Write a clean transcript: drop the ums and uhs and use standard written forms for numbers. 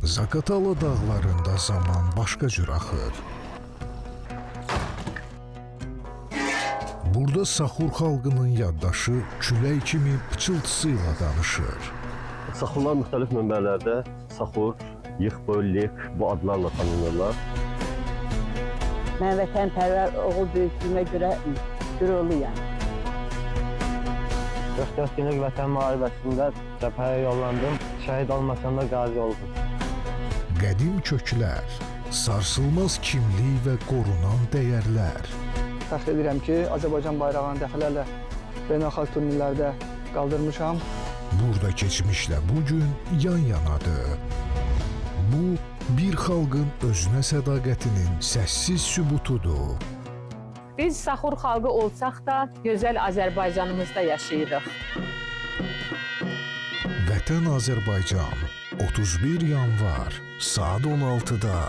Zaqatala dağlarında zaman başqa cür axır. Burada Saxur xalqının yaddaşı külək kimi pıçıltısıyla danışır. Saxurlar müxtəlif mənbələrdə Saxur, Yıxböl, Lek bu adlarla tanınırlar. Mən vətənpərvər oğul böyüklüyümə görə qürurluyam. 44 günlük vətən müharibəsində cəbhəyə yollandım. Şəhid olmasam da qazi oldum. Qədim köklər, sarsılmaz kimlik və qorunan dəyərlər. Fəxr edirəm ki, Azərbaycan bayrağını dəfələrlə beynəlxalq turnirlərdə qaldırmışam. Burada keçmişlə bugün yan-yanadır. Bu, bir xalqın özünə sədaqətinin səssiz sübutudur. Biz Saxur xalqı olsaq da, gözəl Azərbaycanımızda yaşayırıq. Vətən Azərbaycan, 31 yanvar, saat 16-da.